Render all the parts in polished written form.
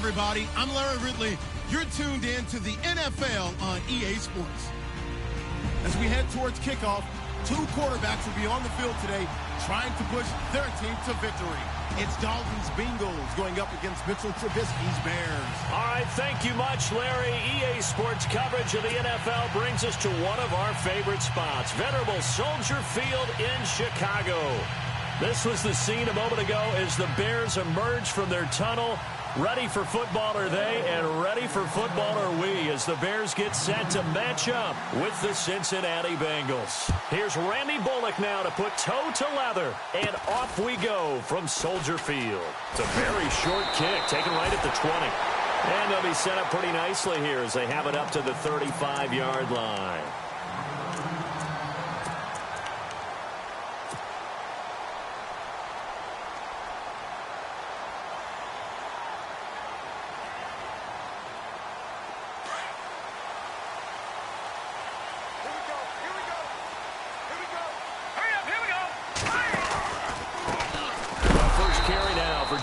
everybody. I'm Larry Ridley. You're tuned in to the NFL on EA Sports. As we head towards kickoff, two quarterbacks will be on the field today trying to push their team to victory. It's Dalton's Bengals going up against Mitchell Trubisky's Bears. All right, thank you much, Larry. EA Sports coverage of the NFL brings us to one of our favorite spots, venerable Soldier Field in Chicago. This was the scene a moment ago as the Bears emerged from their tunnel. Ready for football are they, and ready for football are we as the Bears get set to match up with the Cincinnati Bengals. Here's Randy Bullock now to put toe to leather, and off we go from Soldier Field. It's a very short kick, taken right at the 20. And they'll be set up pretty nicely here as they have it up to the 35-yard line.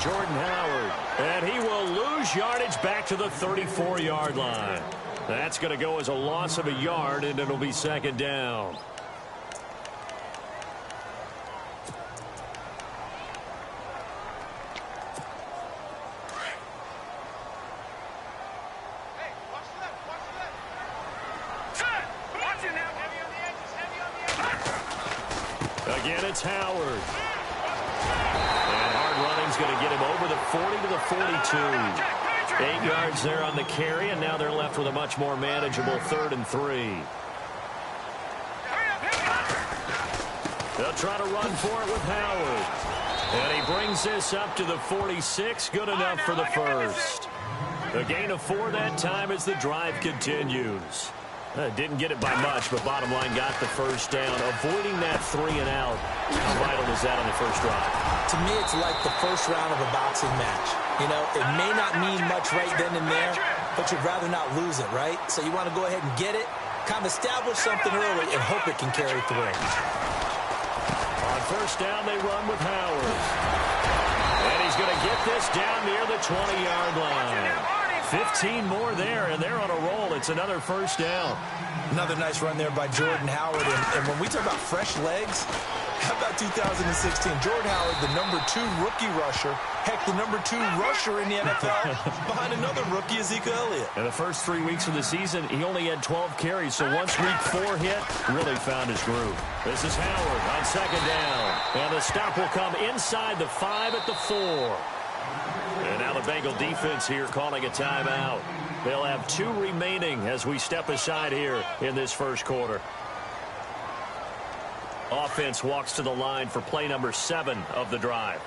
Jordan Howard, and he will lose yardage back to the 34-yard line. That's going to go as a loss of a yard, and it'll be second down. Again, it's Howard. Going to get him over the 40 to the 42. 8 yards there on the carry, and now they're left with a much more manageable 3rd and 3. They'll try to run for it with Howard. And he brings this up to the 46. Good enough for the first. A gain of 4 that time as the drive continues. Didn't get it by much, but bottom line got the first down. Avoiding that 3 and out. How vital is that on the first drive? To me, it's like the first round of a boxing match. You know, it may not mean much right then and there, but you'd rather not lose it, right? So you want to go ahead and get it, kind of establish something early, and hope it can carry through. On first down, they run with Howard. And he's going to get this down near the 20-yard line. 15 more there, and they're on a roll. It's another first down. Another nice run there by Jordan Howard. And when we talk about fresh legs, how about 2016? Jordan Howard, the #2 rookie rusher. Heck, the #2 rusher in the NFL behind another rookie, Ezekiel Elliott. In the first 3 weeks of the season, he only had 12 carries, so once week 4 hit, really found his groove. This is Howard on second down. And the stop will come inside the 5 at the 4. And now the Bengal defense here calling a timeout. They'll have 2 remaining as we step aside here in this first quarter. Offense walks to the line for play number 7 of the drive.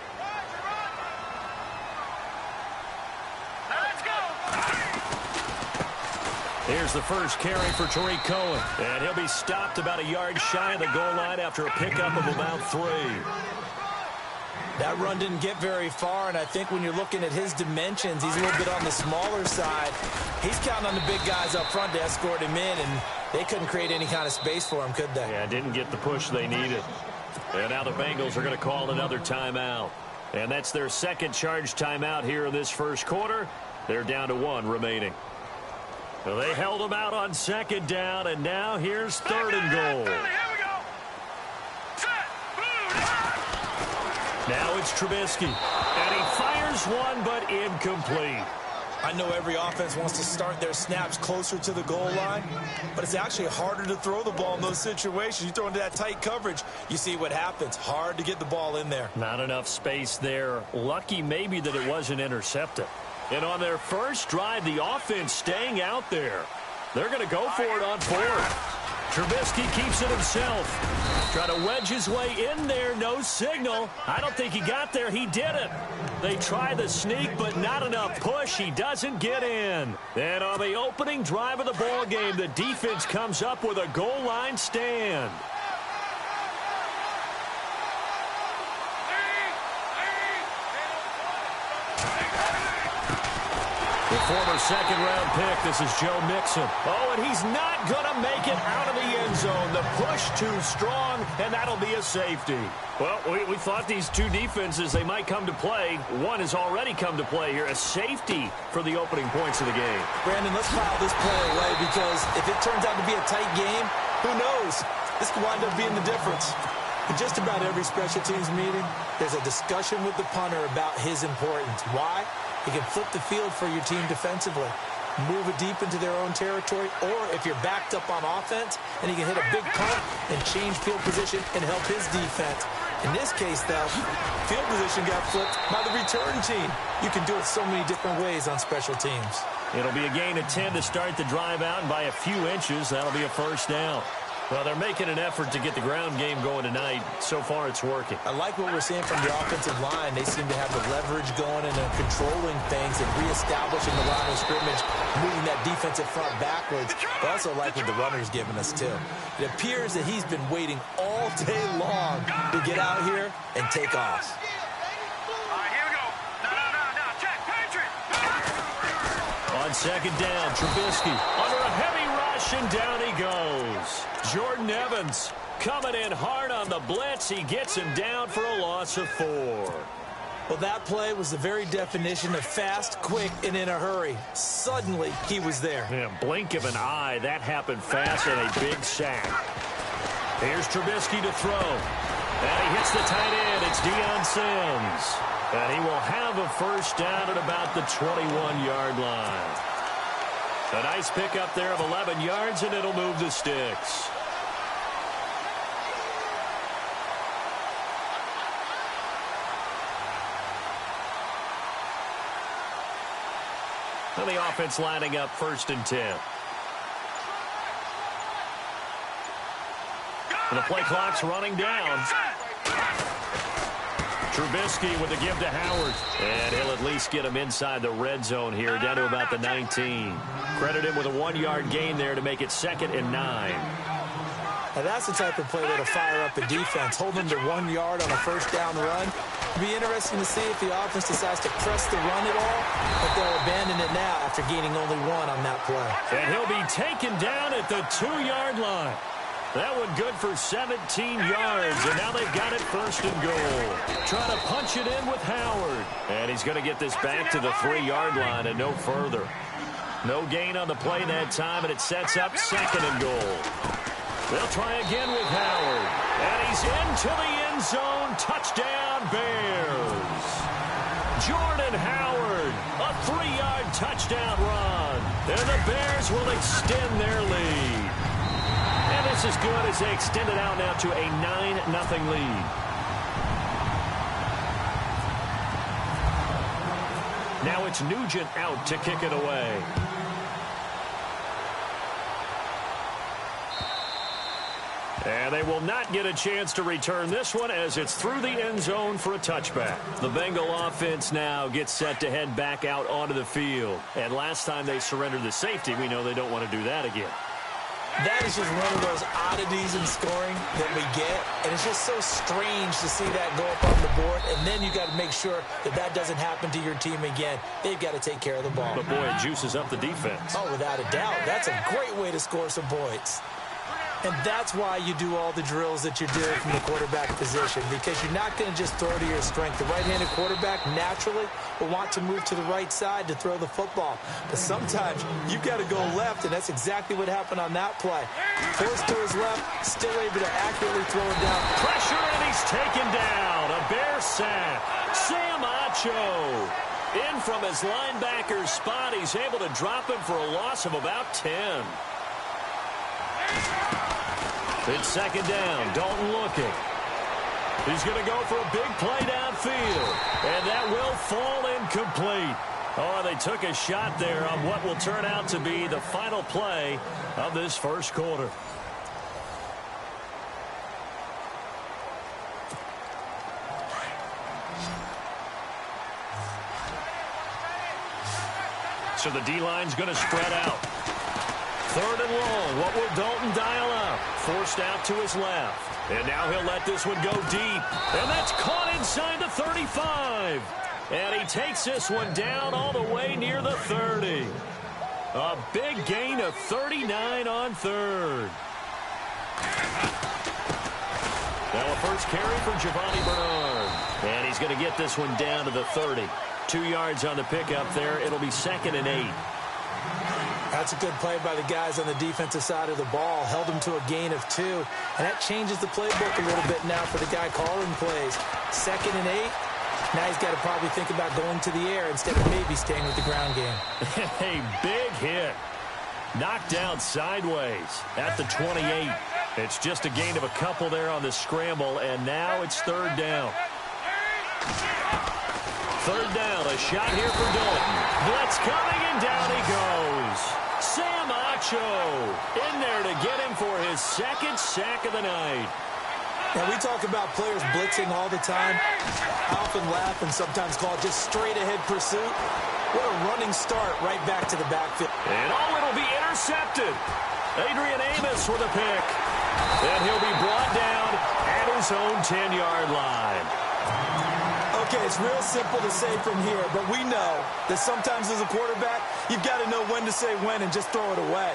Here's the first carry for Tariq Cohen. And he'll be stopped about a yard shy of the goal line after a pickup of about 3. That run didn't get very far, and I think when you're looking at his dimensions, he's a little bit on the smaller side. He's counting on the big guys up front to escort him in, and they couldn't create any kind of space for him, could they? Yeah, didn't get the push they needed. And now the Bengals are going to call another timeout. And that's their second charge timeout here in this first quarter. They're down to 1 remaining. Well, they held them out on second down, and now here's 3rd and goal. Now it's Trubisky, and he fires one, but incomplete. I know every offense wants to start their snaps closer to the goal line, but it's actually harder to throw the ball in those situations. You throw into that tight coverage, you see what happens. Hard to get the ball in there. Not enough space there. Lucky maybe that it wasn't intercepted. And on their first drive, the offense staying out there. They're going to go for it on 4th. Trubisky keeps it himself. Try to wedge his way in there. No signal. I don't think he got there. He didn't. They try the sneak, but not enough push. He doesn't get in. And on the opening drive of the ball game, the defense comes up with a goal line stand. The former second-round pick, this is Joe Mixon. Oh, and he's not going to make it out of the end zone. The push too strong, and that'll be a safety. Well, we thought these two defenses, they might come to play. One has already come to play here, a safety for the opening points of the game. Brandon, let's file this play away because if it turns out to be a tight game, who knows? This could wind up being the difference. In just about every special teams meeting, there's a discussion with the punter about his importance. Why? He can flip the field for your team defensively, move it deep into their own territory, or if you're backed up on offense, and he can hit a big punt and change field position and help his defense. In this case, though, field position got flipped by the return team. You can do it so many different ways on special teams. It'll be a gain of 10 to start the drive out, and by a few inches, that'll be a first down. Well, they're making an effort to get the ground game going tonight. So far, it's working. I like what we're seeing from the offensive line. They seem to have the leverage going and controlling things and reestablishing the line of scrimmage, moving that defensive front backwards. I also like what the runner's giving us, too. It appears that he's been waiting all day long to get out here and take off. Here we go. No. Check. Patriot. On second down, Trubisky under a heavy rush, and down he goes. Jordan Evans coming in hard on the blitz. He gets him down for a loss of 4. Well, that play was the very definition of fast, quick, and in a hurry. Suddenly, he was there. Yeah, blink of an eye. That happened fast and a big sack. Here's Trubisky to throw. And he hits the tight end. It's Deion Sims. And he will have a first down at about the 21-yard line. A nice pickup there of 11 yards, and it'll move the sticks. And the offense lining up 1st and 10. And the play clock's running down. Trubisky with the give to Howard. And he'll at least get him inside the red zone here, down to about the 19. Credit him with a 1-yard gain there to make it 2nd and 9. Now that's the type of play that'll fire up the defense. Hold them to 1 yard on a first down run. It'll be interesting to see if the offense decides to press the run at all, but they'll abandon it now after gaining only 1 on that play. And he'll be taken down at the 2-yard line. That one good for 17 yards, and now they've got it 1st and goal. Trying to punch it in with Howard. And he's going to get this back to the 3-yard line and no further. No gain on the play that time, and it sets up 2nd and goal. They'll try again with Howard. And he's into the end zone. Touchdown, Bears. Jordan Howard, a 3-yard touchdown run. And the Bears will extend their lead. And this is good as they extend it out now to a 9-0 lead. Now it's Nugent out to kick it away. And they will not get a chance to return this one as it's through the end zone for a touchback. The Bengal offense now gets set to head back out onto the field. And last time they surrendered the safety, we know they don't want to do that again. That is just one of those oddities in scoring that we get. And it's just so strange to see that go up on the board. And then you got to make sure that that doesn't happen to your team again. They've got to take care of the ball. But, boy, it juices up the defense. Oh, without a doubt. That's a great way to score some points. And that's why you do all the drills that you do from the quarterback position, because you're not going to just throw to your strength. The right-handed quarterback naturally will want to move to the right side to throw the football. But sometimes you've got to go left, and that's exactly what happened on that play. Forced to his left, still able to accurately throw it down. Pressure, and he's taken down. A Bear sack. Sam Acho in from his linebacker spot. He's able to drop him for a loss of about 10. It's 2nd down. Dalton looking. He's going to go for a big play downfield. And that will fall incomplete. Oh, they took a shot there on what will turn out to be the final play of this first quarter. So the D-line's going to spread out. 3rd and long. What will Dalton dial up? Forced out to his left. And now he'll let this one go deep. And that's caught inside the 35. And he takes this one down all the way near the 30. A big gain of 39 on third. Now a first carry for Giovanni Bernard. And he's going to get this one down to the 30. 2 yards on the pickup there. It'll be 2nd and 8. That's a good play by the guys on the defensive side of the ball. Held him to a gain of 2. And that changes the playbook a little bit now for the guy calling plays. 2nd and 8. Now he's got to probably think about going to the air instead of maybe staying with the ground game. A big hit. Knocked down sideways at the 28. It's just a gain of a couple there on the scramble, and now it's 3rd down. 3rd down, a shot here for Dalton. Blitz coming, and down he goes. Sam Acho in there to get him for his 2nd sack of the night. Now, we talk about players blitzing all the time. I often laugh and sometimes call it just straight-ahead pursuit. What a running start right back to the backfield. And it'll be intercepted. Adrian Amos with a pick. And he'll be brought down at his own 10-yard line. Okay, it's real simple to say from here, but we know that sometimes as a quarterback, you've got to know when to say when and just throw it away.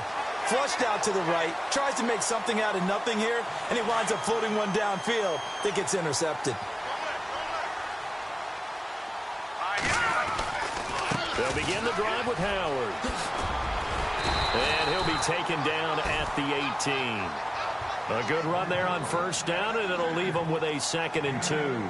Flushed out to the right, tries to make something out of nothing here, and he winds up floating one downfield that gets intercepted. They'll begin the drive with Howard. And he'll be taken down at the 18. A good run there on 1st down, and it'll leave him with a 2nd and 2.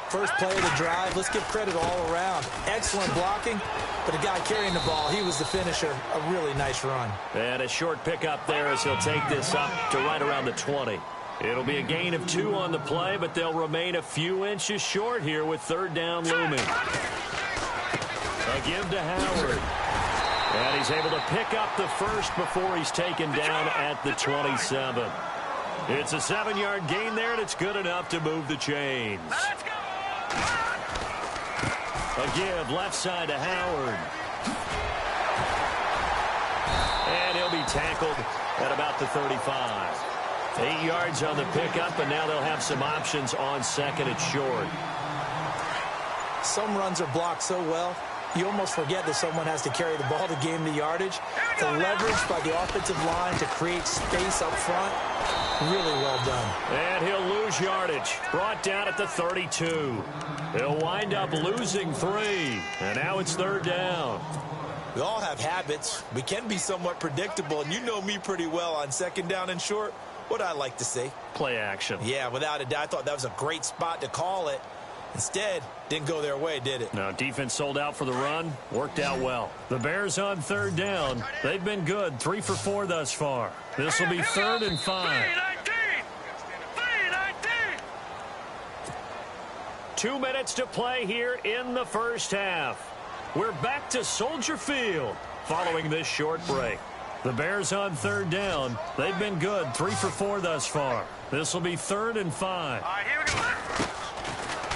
First play of the drive, let's give credit all around. Excellent blocking, but the guy carrying the ball, he was the finisher. A really nice run. And a short pickup there as he'll take this up to right around the 20. It'll be a gain of 2 on the play, but they'll remain a few inches short here with 3rd down looming. A give to Howard. And he's able to pick up the first before he's taken down at the 27. It's a 7-yard gain there, and it's good enough to move the chains. A give left side to Howard. And he'll be tackled at about the 35. 8 yards on the pickup, and now they'll have some options on 2nd and short. Some runs are blocked so well, you almost forget that someone has to carry the ball to gain the yardage. The leverage by the offensive line to create space up front, really well done. And he'll lose yardage. Brought down at the 32. He'll wind up losing 3. And now it's 3rd down. We all have habits. We can be somewhat predictable, and you know me pretty well on 2nd down and short. What I like to see. Play action. Yeah, without a doubt. I thought that was a great spot to call it. Instead, didn't go their way, did it? No, defense sold out for the run. Worked out well. The Bears on 3rd down. They've been good. 3 for 4 thus far. This will be 3rd and 5. 2 minutes to play here in the first half. We're back to Soldier Field following this short break. The Bears on 3rd down. They've been good. 3 for 4 thus far. This will be 3rd and 5. All right, here we go.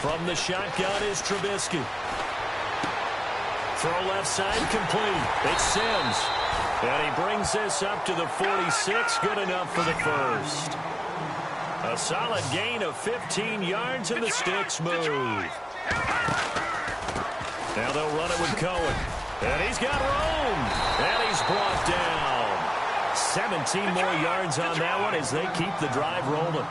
From the shotgun is Trubisky. Throw left side complete. It's Sims. And he brings this up to the 46. Good enough for the first. A solid gain of 15 yards and the sticks move. Now they'll run it with Cohen. And he's got room. And he's brought down. 17 more yards on that one as they keep the drive rolling.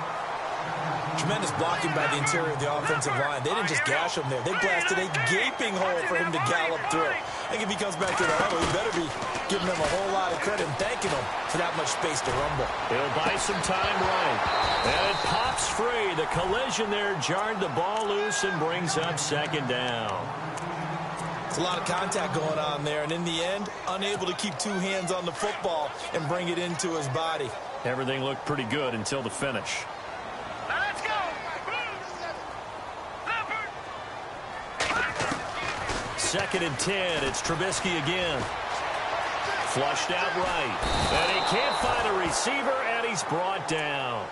Tremendous blocking by the interior of the offensive line. They didn't just gash him there. They blasted a gaping hole for him to gallop through. I think if he comes back to the huddle, he better be giving them a whole lot of credit and thanking them for that much space to rumble. He'll buy some time right. And it pops free. The collision there jarred the ball loose and brings up 2nd down. It's a lot of contact going on there, and in the end, unable to keep 2 hands on the football and bring it into his body. Everything looked pretty good until the finish. Let's go. 2nd and 10. It's Trubisky again. Flushed out right. And he can't find a receiver, and he's brought down.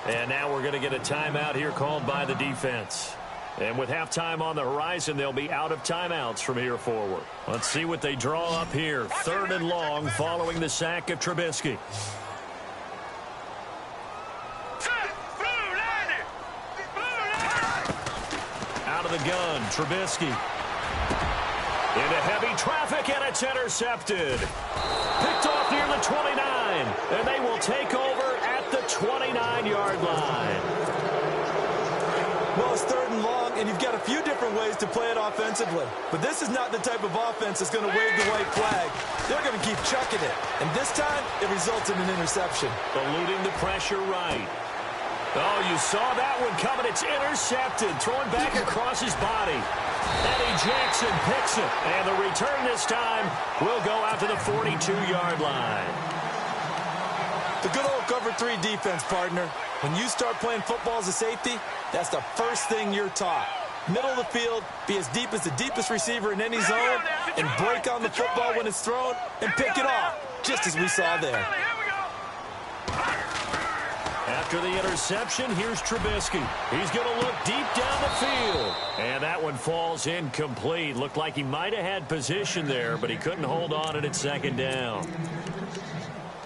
And now we're going to get a timeout here called by the defense. And with halftime on the horizon, they'll be out of timeouts from here forward. Let's see what they draw up here. 3rd and long following the sack of Trubisky. Out of of the gun. Trubisky. Into heavy traffic, and it's intercepted. Picked off near the 29, and they will take over at the 29-yard line. Well, it's 3rd and long, and you've got a few different ways to play it offensively. But this is not the type of offense that's going to wave the white flag. They're going to keep chucking it. And this time, it results in an interception. Eluding the pressure right. Oh, you saw that one coming. It's intercepted. Throwing back across his body. Eddie Jackson picks it. And the return this time will go out to the 42-yard line. The good old cover 3 defense, partner. When you start playing football as a safety, that's the first thing you're taught. Middle of the field, be as deep as the deepest receiver in any zone, and break on the football when it's thrown and pick it off, just as we saw there. After the interception, here's Trubisky. He's going to look deep down the field. And that one falls incomplete. Looked like he might have had position there, but he couldn't hold on at 2nd down.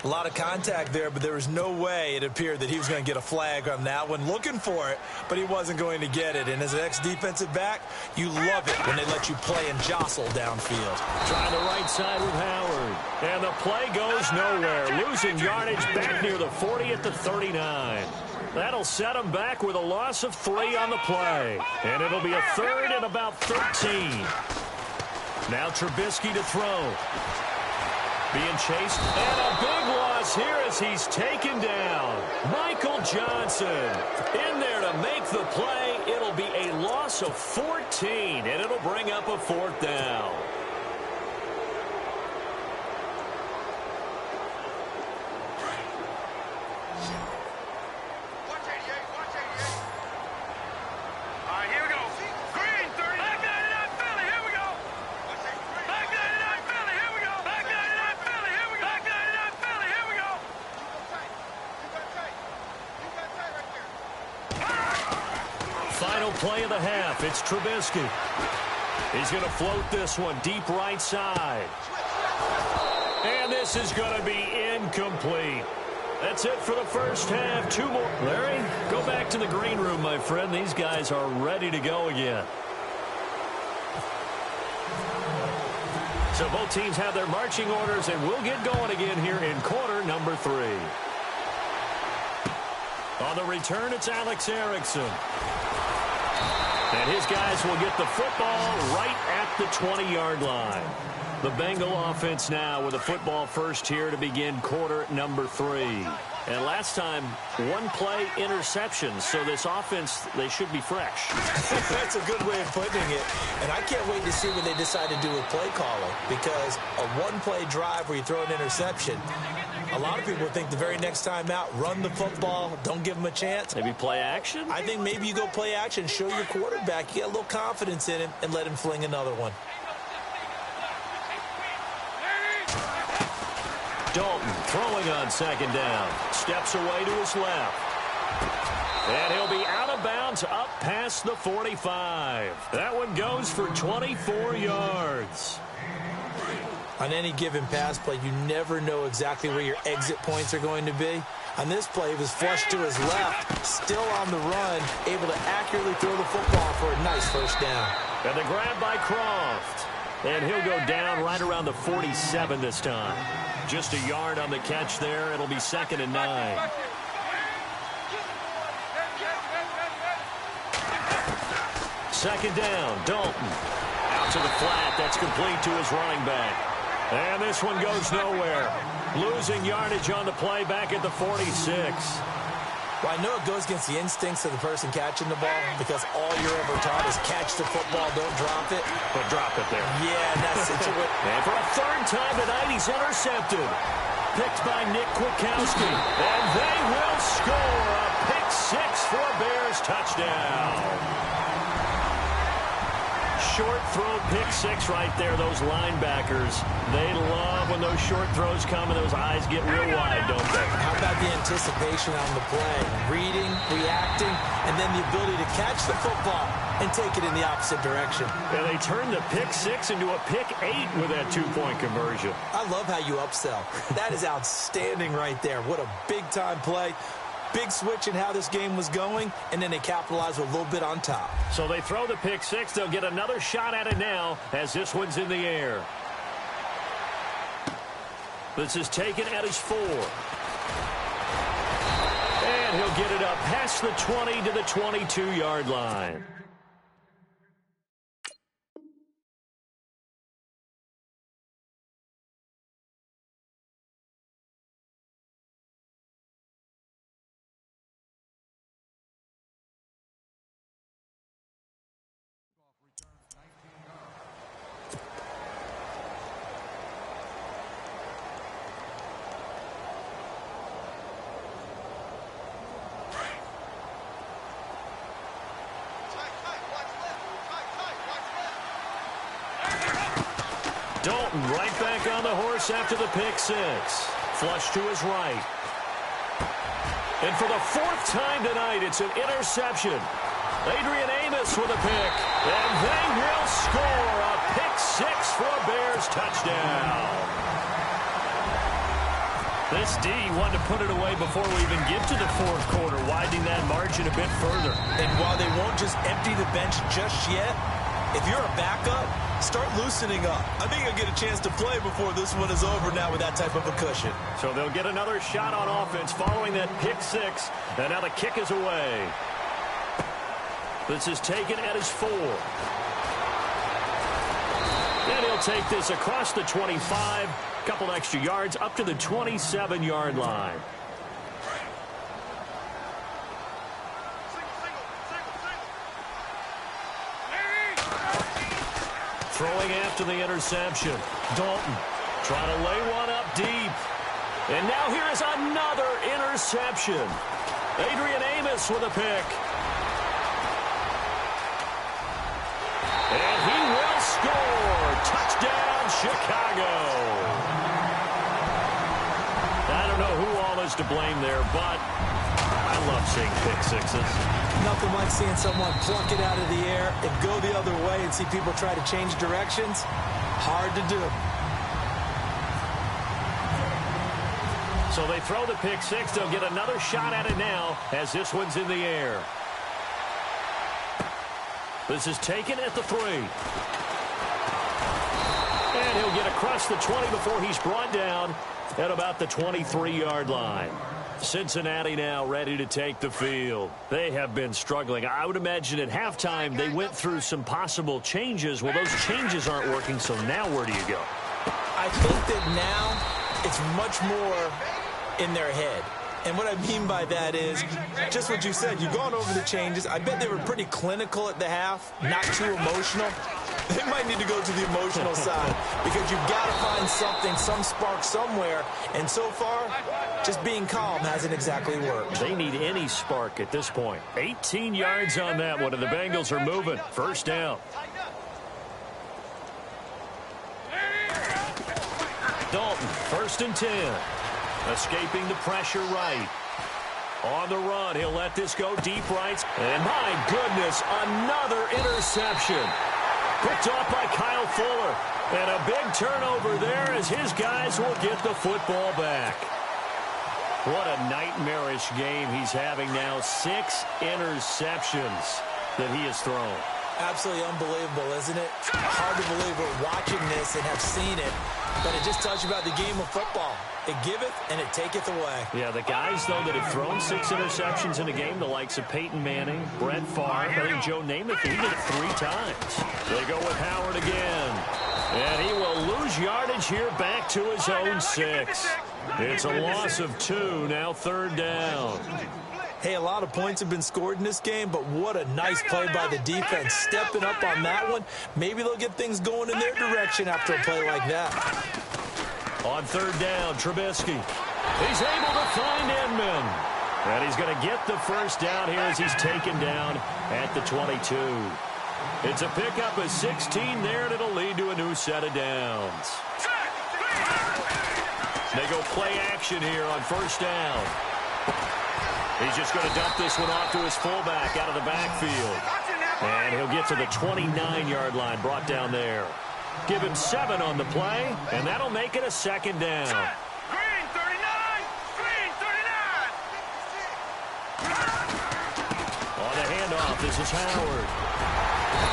A lot of contact there, but there was no way it appeared that he was going to get a flag on that one. Looking for it, but he wasn't going to get it. And as an ex-defensive back, you love it when they let you play and jostle downfield. Trying the right side with Howard. And the play goes nowhere. Losing yardage back near the 40 at the 39. That'll set him back with a loss of 3 on the play. And it'll be a 3rd and about 13. Now Trubisky to throw. Being chased, and a big loss here as he's taken down. Michael Johnson in there to make the play. It'll be a loss of 14, and it'll bring up a 4th down. Final play of the half. It's Trubisky. He's going to float this one deep right side. And this is going to be incomplete. That's it for the first half. 2 more. Larry, go back to the green room, my friend. These guys are ready to go again. So both teams have their marching orders, and we'll get going again here in quarter number 3. On the return, it's Alex Erickson. And his guys will get the football right at the 20-yard line. The Bengal offense now with a football first here to begin quarter number 3. And last time, 1-play interception. So this offense, they should be fresh. That's a good way of putting it. And I can't wait to see what they decide to do with play calling. Because a 1-play drive where you throw an interception, a lot of people think the very next time out, run the football, don't give them a chance. Maybe play action? I think maybe you go play action, show your quarterback, you get a little confidence in him, and let him fling another one. Dalton throwing on 2nd down. Steps away to his left. And he'll be out of bounds up past the 45. That one goes for 24 yards. On any given pass play, you never know exactly where your exit points are going to be. On this play, he was flushed to his left, still on the run, able to accurately throw the football for a nice first down. And the grab by Croft. And he'll go down right around the 47 this time. Just a yard on the catch there. It'll be 2nd and 9. Second down, Dalton. Out to the flat. That's complete to his running back. And this one goes nowhere. Losing yardage on the play back at the 46. Well, I know it goes against the instincts of the person catching the ball because all you're ever taught is catch the football, don't drop it. But drop it there. Yeah, that's it. And for a 3rd time tonight, he's intercepted. Picked by Nick Kwiatkowski. And they will score a pick 6 for a Bears touchdown. Short throw, pick 6 right there. Those linebackers, they love when those short throws come and those eyes get real wide, don't they? How about the anticipation on the play? Reading, reacting, and then the ability to catch the football and take it in the opposite direction. And they turned the pick 6 into a pick 8 with that 2-point conversion. I love how you upsell. That is outstanding right there. What a big-time play. Big switch in how this game was going, and then they capitalized with a little bit on top. So they throw the pick six. They'll get another shot at it now as this one's in the air. This is taken at his 4. And he'll get it up past the 20 to the 22-yard line. Dalton right back on the horse after the pick six. Flush to his right. And for the 4th time tonight, it's an interception. Adrian Amos with a pick. And they will score a pick six for a Bears touchdown. This D wanted to put it away before we even get to the 4th quarter, widening that margin a bit further. And while they won't just empty the bench just yet, if you're a backup, start loosening up. I think you'll get a chance to play before this one is over now with that type of a cushion. So they'll get another shot on offense following that pick six. And now the kick is away. This is taken at his 4. And he'll take this across the 25. Couple extra yards up to the 27-yard line. Throwing after the interception. Dalton trying to lay one up deep. And now here is another interception. Adrian Amos with a pick. And he will score. Touchdown, Chicago. I don't know who all is to blame there, but I love seeing pick sixes. Nothing like seeing someone pluck it out of the air and go the other way and see people try to change directions. Hard to do. So they throw the pick six. They'll get another shot at it now as this one's in the air. This is taken at the 3. And he'll get across the 20 before he's brought down at about the 23-yard line. Cincinnati now ready to take the field. They have been struggling. I would imagine at halftime they went through some possible changes. Well, those changes aren't working, so now where do you go? I think that now it's much more in their head. And what I mean by that is just what you said. You've gone over the changes. I bet they were pretty clinical at the half, not too emotional. They might need to go to the emotional side because you've got to find something, some spark somewhere. And so far, just being calm hasn't exactly worked. They need any spark at this point. 18 yards on that one, and the Bengals are moving. First down. Dalton, 1st and 10. Escaping the pressure right. On the run, he'll let this go deep right. And my goodness, another interception. Picked off by Kyle Fuller. And a big turnover there as his guys will get the football back. What a nightmarish game he's having now. 6 interceptions that he has thrown. Absolutely unbelievable, isn't it? Hard to believe we're watching this and have seen it. But it just tells you about the game of football. It giveth and it taketh away. Yeah, the guys, though, that have thrown 6 interceptions in a game, the likes of Peyton Manning, Brett Favre, I think Joe Namath, he did it 3 times. They go with Howard again. And he will lose yardage here back to his own 6. It's a loss of 2, now 3rd down. Hey, a lot of points have been scored in this game, but what a nice play by the defense. Stepping up on that one. Maybe they'll get things going in their direction after a play like that. On 3rd down, Trubisky. He's able to find Inman. And he's going to get the first down here as he's taken down at the 22. It's a pickup of 16 there, and it'll lead to a new set of downs. They go play action here on 1st down. He's just going to dump this one off to his fullback out of the backfield. And he'll get to the 29-yard line, brought down there. Give him 7 on the play, and that'll make it a 2nd down. Green 39! Green 39! handoff. This is Howard.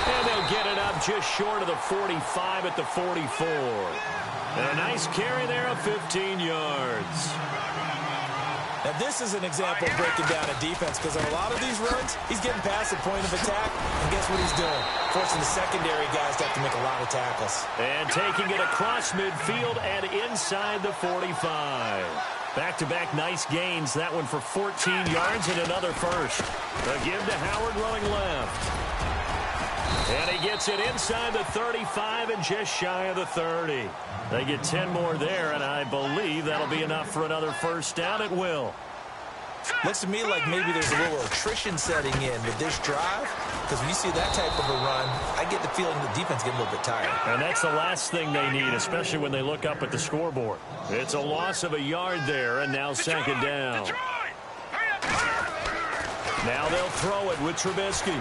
And they'll get it up just short of the 45 at the 44. And a nice carry there of 15 yards. Now, this is an example of breaking down a defense because on a lot of these runs, he's getting past the point of attack, and guess what he's doing? Forcing the secondary guys to have to make a lot of tackles. And taking it across midfield and inside the 45. Back-to-back nice gains. That one for 14 yards and another first. A give to Howard running left. And he gets it inside the 35 and just shy of the 30. They get 10 more there, and I believe that'll be enough for another first down. It will. Looks to me like maybe there's a little attrition setting in with this drive, because when you see that type of a run, I get the feeling the defense getting a little bit tired. And that's the last thing they need, especially when they look up at the scoreboard. It's a loss of a yard there, and now second down. Now they'll throw it with Trubisky.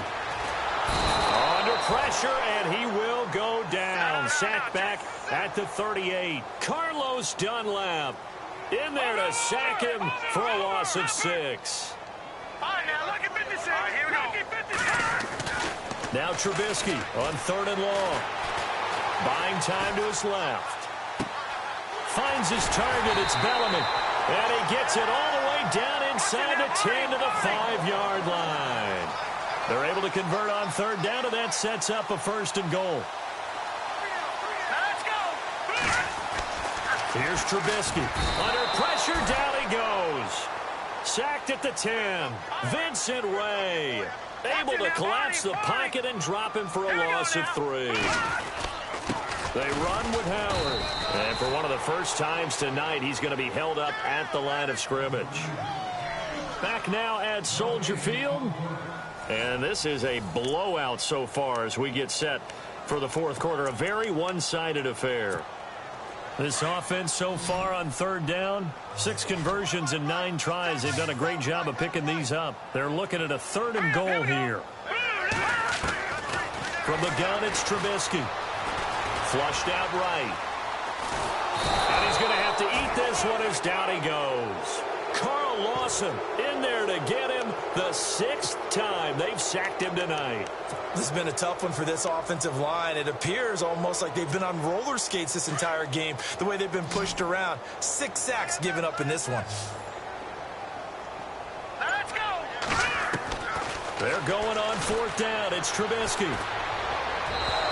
Under pressure, and he will go down. Sacked back at the 38. Carlos Dunlap in there to sack him for a loss of 6. Now Trubisky on 3rd and long. Buying time to his left. Finds his target. It's Bellamy. And he gets it all the way down inside the 10 to the 5-yard line. They're able to convert on 3rd down, and that sets up a 1st and goal. Here's Trubisky. Under pressure, down he goes. Sacked at the 10. Vincent Ray able to collapse the pocket and drop him for a loss of 3. They run with Howard. And for one of the first times tonight, he's going to be held up at the line of scrimmage. Back now at Soldier Field. And this is a blowout so far as we get set for the 4th quarter. A very one-sided affair. This offense so far on 3rd down, 6 conversions and 9 tries. They've done a great job of picking these up. They're looking at a 3rd and goal here. From the gun, it's Trubisky. Flushed out right. And he's going to have to eat this one as down he goes. Carl Lawson in there to get him the 6th time they've sacked him tonight. This has been a tough one for this offensive line. It appears almost like they've been on roller skates this entire game, the way they've been pushed around. 6 sacks given up in this one. Let's go! They're going on 4th down. It's Trubisky.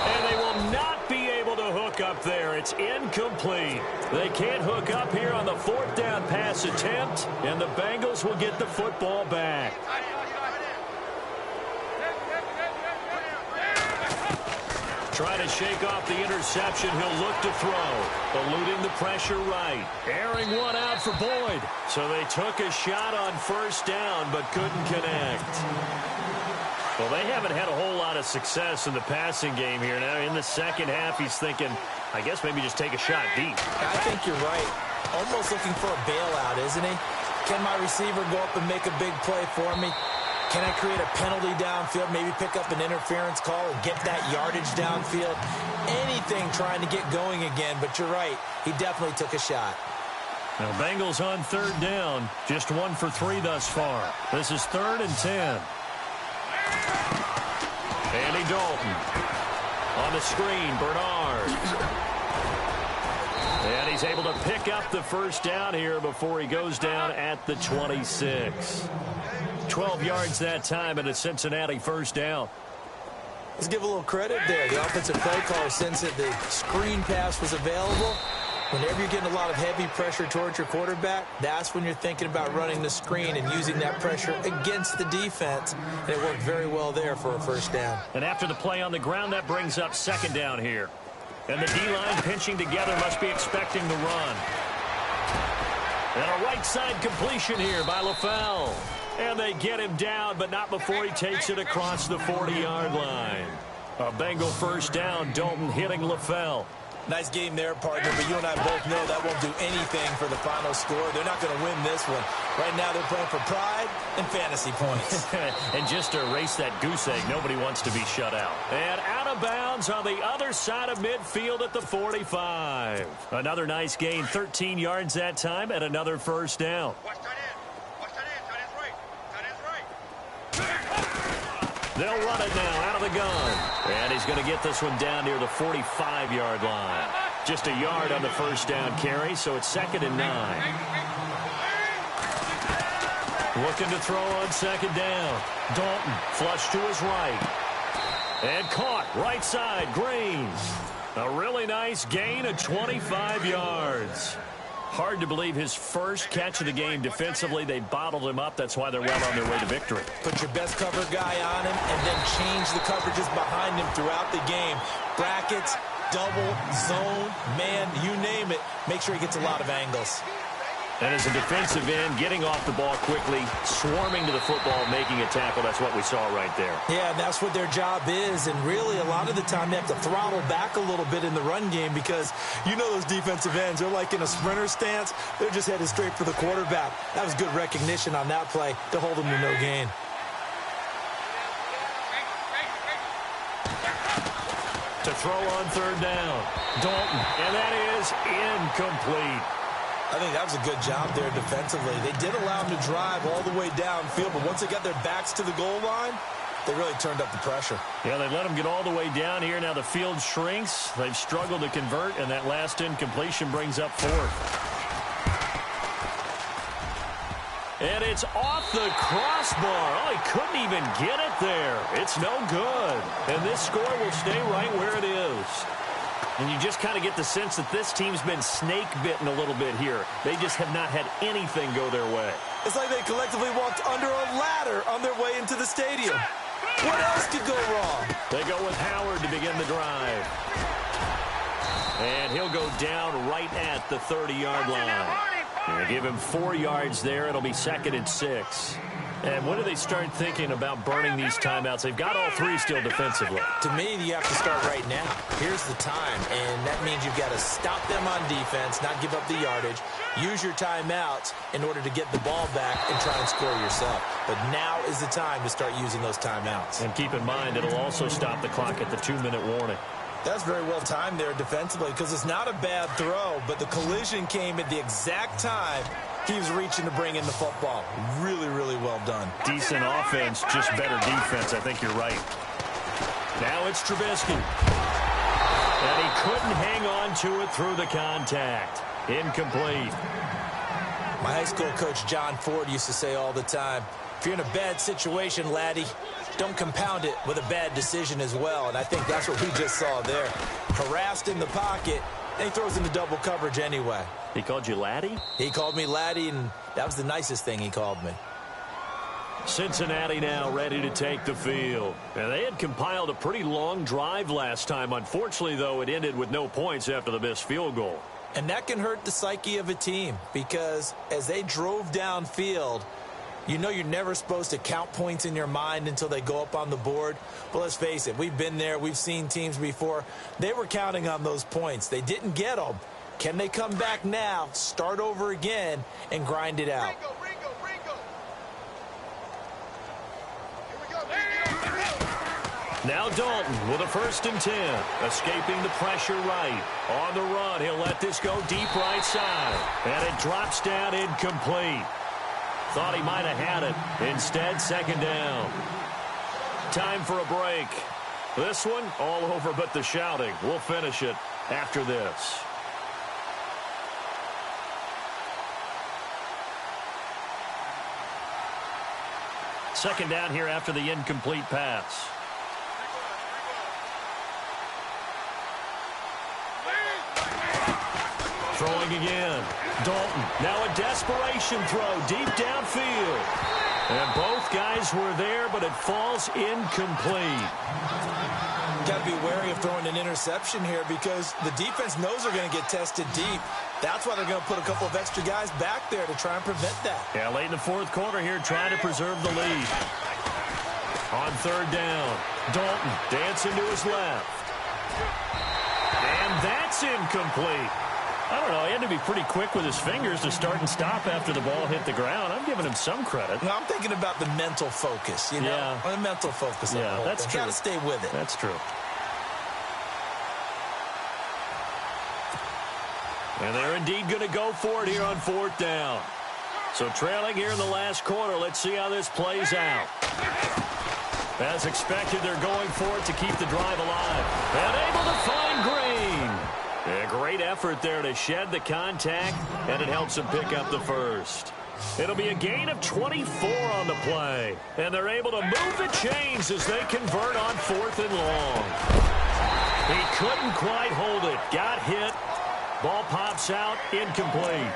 And they will not be able to hook up there. It's incomplete. They can't hook up here on the 4th down pass attempt, and the Bengals will get the football back. Trying to shake off the interception. He'll look to throw. Eluding the pressure right. Airing one out for Boyd. So they took a shot on 1st down, but couldn't connect. Well, they haven't had a whole lot of success in the passing game here. Now, in the second half, he's thinking, I guess maybe just take a shot deep. I think you're right. Almost looking for a bailout, isn't he? Can my receiver go up and make a big play for me? Can I create a penalty downfield, maybe pick up an interference call and get that yardage downfield? Anything trying to get going again, but you're right. He definitely took a shot. Now, Bengals on 3rd down. Just 1 for 3 thus far. This is 3rd and 10. Andy Dalton on the screen. Bernard. And he's able to pick up the 1st down here before he goes down at the 26. 12 yards that time and a Cincinnati 1st down. Let's give a little credit there. The offensive play caller, since the screen pass was available, whenever you're getting a lot of heavy pressure towards your quarterback, that's when you're thinking about running the screen and using that pressure against the defense. And it worked very well there for a 1st down. And after the play on the ground, that brings up 2nd down here. And the D-line pinching together must be expecting the run. And a right side completion here by LaFell. And they get him down, but not before he takes it across the 40-yard line. A Bengal 1st down, Dalton hitting LaFell. Nice game there, partner, but you and I both know that won't do anything for the final score. They're not going to win this one. Right now they're playing for pride and fantasy points. And just to erase that goose egg, nobody wants to be shut out. And out of bounds on the other side of midfield at the 45. Another nice gain, 13 yards that time, and another 1st down. They'll run it now out of the gun. And he's going to get this one down near the 45-yard line. Just a yard on the first down carry, so it's 2nd and 9. Looking to throw on 2nd down. Dalton flush to his right. And caught right side, Greens. A really nice gain of 25 yards. Hard to believe his first catch of the game defensively. They bottled him up. That's why they're well on their way to victory. Put your best cover guy on him and then change the coverages behind him throughout the game. Brackets, double, zone, man, you name it. Make sure he gets a lot of angles. And as a defensive end, getting off the ball quickly, swarming to the football, making a tackle, that's what we saw right there. Yeah, that's what their job is. And really, a lot of the time, they have to throttle back a little bit in the run game because you know those defensive ends, they're like in a sprinter stance. They're just headed straight for the quarterback. That was good recognition on that play to hold them to no gain. To throw on 3rd down, Dalton, and that is incomplete. I think that was a good job there defensively. They did allow them to drive all the way downfield, but once they got their backs to the goal line, they really turned up the pressure. Yeah, they let them get all the way down here. Now the field shrinks. They've struggled to convert, and that last incompletion brings up 4th. And it's off the crossbar. Oh, he couldn't even get it there. It's no good. And this score will stay right where it is. And you just kind of get the sense that this team's been snake-bitten a little bit here. They just have not had anything go their way. It's like they collectively walked under a ladder on their way into the stadium. What else could go wrong? They go with Howard to begin the drive. And he'll go down right at the 30-yard line. They give him 4 yards there. It'll be 2nd and 6. And when do they start thinking about burning these timeouts? They've got all 3 still defensively. To me, you have to start right now. Here's the time, and that means you've got to stop them on defense, not give up the yardage, use your timeouts in order to get the ball back and try and score yourself. But now is the time to start using those timeouts. And keep in mind, it'll also stop the clock at the 2-minute warning. That's very well timed there defensively because it's not a bad throw, but the collision came at the exact time he was reaching to bring in the football. Really, really well done. Decent offense, just better defense. I think you're right. Now it's Trubisky. And he couldn't hang on to it through the contact. Incomplete. My high school coach, John Ford, used to say all the time, if you're in a bad situation, laddie, don't compound it with a bad decision as well. And I think that's what we just saw there. Harassed in the pocket, and he throws into double coverage anyway. He called you laddie? He called me laddie, and that was the nicest thing he called me. Cincinnati now ready to take the field. And they had compiled a pretty long drive last time. Unfortunately, though, it ended with no points after the missed field goal. And that can hurt the psyche of a team because as they drove downfield, you know you're never supposed to count points in your mind until they go up on the board. But let's face it, we've been there. We've seen teams before. They were counting on those points. They didn't get them. Can they come back now, start over again, and grind it out? Now Dalton with a 1st and 10. Escaping the pressure right. On the run, he'll let this go deep right side. And it drops down incomplete. Thought he might have had it. Instead, 2nd down. Time for a break. This one, all over but the shouting. We'll finish it after this. Second down here after the incomplete pass. Throwing again. Dalton. Now a desperation throw deep downfield. And both guys were there, but it falls incomplete. Got to be wary of throwing an interception here because the defense knows they're going to get tested deep. That's why they're going to put a couple of extra guys back there to try and prevent that. Yeah, late in the 4th quarter here, trying to preserve the lead. On 3rd down, Dalton dancing to his left. And that's incomplete. I don't know, he had to be pretty quick with his fingers to start and stop after the ball hit the ground. I'm giving him some credit. No, I'm thinking about the mental focus, you know? Yeah. The mental focus. Yeah, that's true. Got to stay with it. That's true. And they're indeed going to go for it here on 4th down. So trailing here in the last quarter, let's see how this plays out. As expected, they're going for it to keep the drive alive. And able to find Green. A great effort there to shed the contact, and it helps him pick up the first. It'll be a gain of 24 on the play. And they're able to move the chains as they convert on 4th and long. He couldn't quite hold it. Got hit. Ball pops out. Incomplete.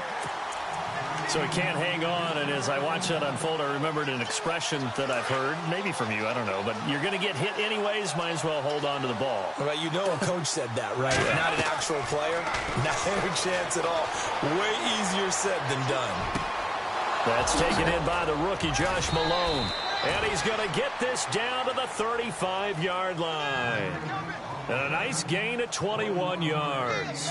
So he can't hang on, and as I watch that unfold, I remembered an expression that I've heard, maybe from you, I don't know, but you're going to get hit anyways, might as well hold on to the ball. Well, you know a coach said that, right? Yeah. Not an actual player. Not a chance at all. Way easier said than done. That's taken in by the rookie, Josh Malone. And he's going to get this down to the 35-yard line. And a nice gain of 21 yards.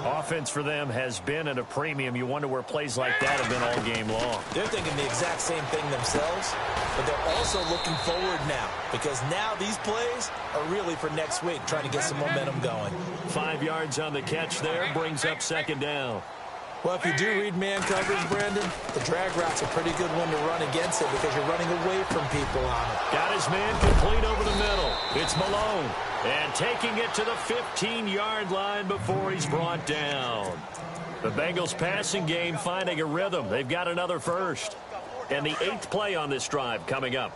Offense for them has been at a premium. You wonder where plays like that have been all game long. They're thinking the exact same thing themselves, but they're also looking forward now because now these plays are really for next week, trying to get some momentum going. 5 yards on the catch there, brings up 2nd down. Well, if you do read man coverage, Brandon, the drag route's a pretty good one to run against it because you're running away from people on it. Got his man complete over the middle. It's Malone. And taking it to the 15-yard line before he's brought down. The Bengals passing game finding a rhythm. They've got another first. And the 8th play on this drive coming up.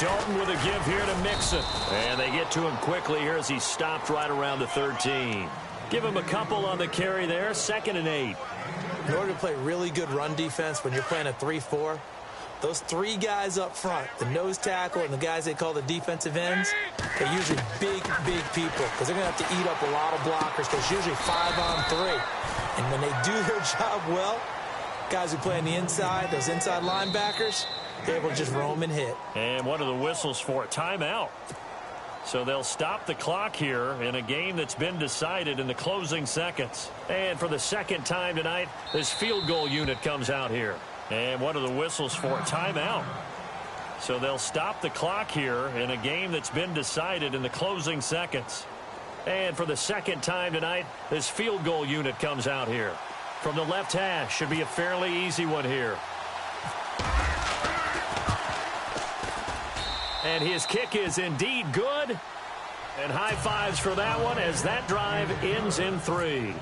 Dalton with a give here to Mixon. And they get to him quickly here as he stopped right around the 13. Give him a couple on the carry there. 2nd and 8. In order to play really good run defense when you're playing a 3-4, those 3 guys up front, the nose tackle and the guys they call the defensive ends, they're usually big people because they're going to have to eat up a lot of blockers because it's usually 5-on-3. And when they do their job well, guys who play on the inside, those inside linebackers, they're able to just roam and hit. And what are the whistles for? Timeout. So they'll stop the clock here in a game that's been decided in the closing seconds. And for the 2nd time tonight, this field goal unit comes out here. And what are the whistles for? Timeout. So they'll stop the clock here in a game that's been decided in the closing seconds. And for the 2nd time tonight, this field goal unit comes out here. From the left hash, should be a fairly easy one here. And his kick is indeed good. And high fives for that one as that drive ends in 3.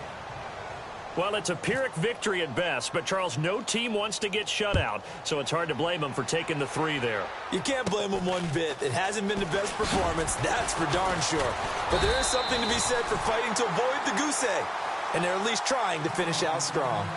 Well, it's a Pyrrhic victory at best, but, Charles, no team wants to get shut out, so it's hard to blame them for taking the 3 there. You can't blame them one bit. It hasn't been the best performance, that's for darn sure. But there is something to be said for fighting to avoid the goose egg, and they're at least trying to finish out strong.